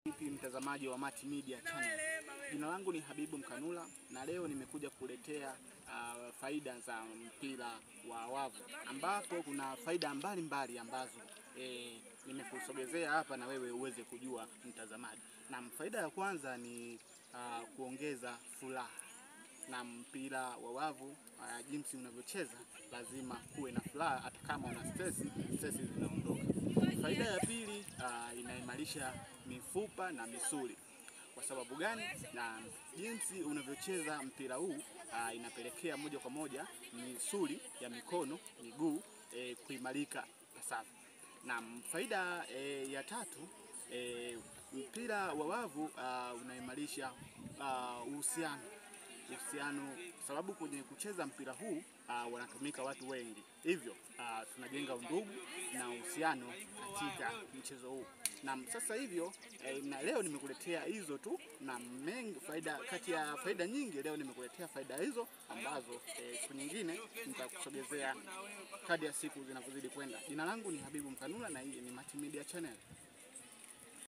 Vipi mtazamaji wa Mati Media Channel. Jina langu ni Habibu Mkanula na leo nimekuja kuletea faida za mpira wa wavu, ambapo kuna faida mbalimbali ambazo nimekusogezea hapa na wewe uweze kujua mtazamaji. Na faida ya kwanza ni kuongeza furaha. Na mpira wa wavu jinsi unavyocheza lazima kuwe na furaha, hata kama una stress zinaondoka. Faida ya pili, inaimarisha mifupa na misuli. Kwa sababu gani? Na jinsi unavyocheza mpira huu inapelekea moja kwa moja misuli ya mikono, miguu kuimarika safi. Na faida ya tatu, mpira wa wavu unaimarisha uhusiano, sababu kwenye kucheza mpira huu wanatumika watu wengi, hivyo tunajenga undugu na uhusiano katika mchezo huu. Na sasa hivyo na leo nimekuletea hizo tu, na mengi faida, kati ya faida nyingi leo nimekuletea faida hizo ambazo siku nyingine nitakusogezea kadri ya siku zinavyozidi kwenda. Jina langu ni Habibu Mkanula na hii ni Mati Media Channel.